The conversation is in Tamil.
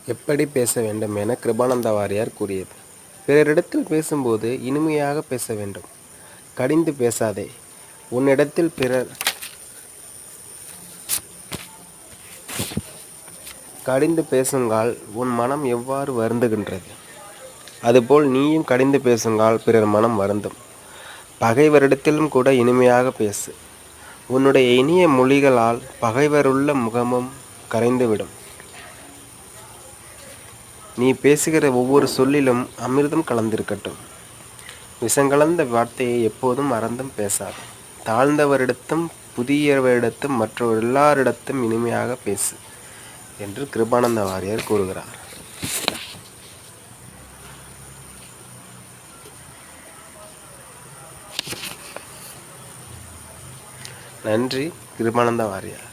எப்படி பேச வேண்டும் என கிருபானந்த வாரியார் கூறியது. பிறரிடத்தில் பேசும்போது இனிமையாக பேச வேண்டும். கடிந்து பேசாதே. உன்னிடத்தில் பிறர் கடிந்து பேசுங்கால் உன் மனம் எவ்வாறு வருந்துகின்றது, அதுபோல் நீயும் கடிந்து பேசுங்கால் பிறர் மனம் வருந்தும். பகைவரிடத்திலும் கூட இனிமையாக பேசு. உன்னுடைய இனிய மொழிகளால் பகைவருள்ள முகமும் கரைந்துவிடும். நீ பேசுகிற ஒவ்வொரு சொல்லிலும் அமிர்தம் கலந்திருக்கட்டும். விஷங்கலந்த வார்த்தையை எப்போதும் மறந்தும் பேசாது. தாழ்ந்தவரிடத்தும் புதியவரிடத்தும் மற்றவர் எல்லாரிடத்தும் இனிமையாக பேசு என்று கிருபானந்த வாரியார் கூறுகிறார். நன்றி. கிருபானந்த வாரியார்.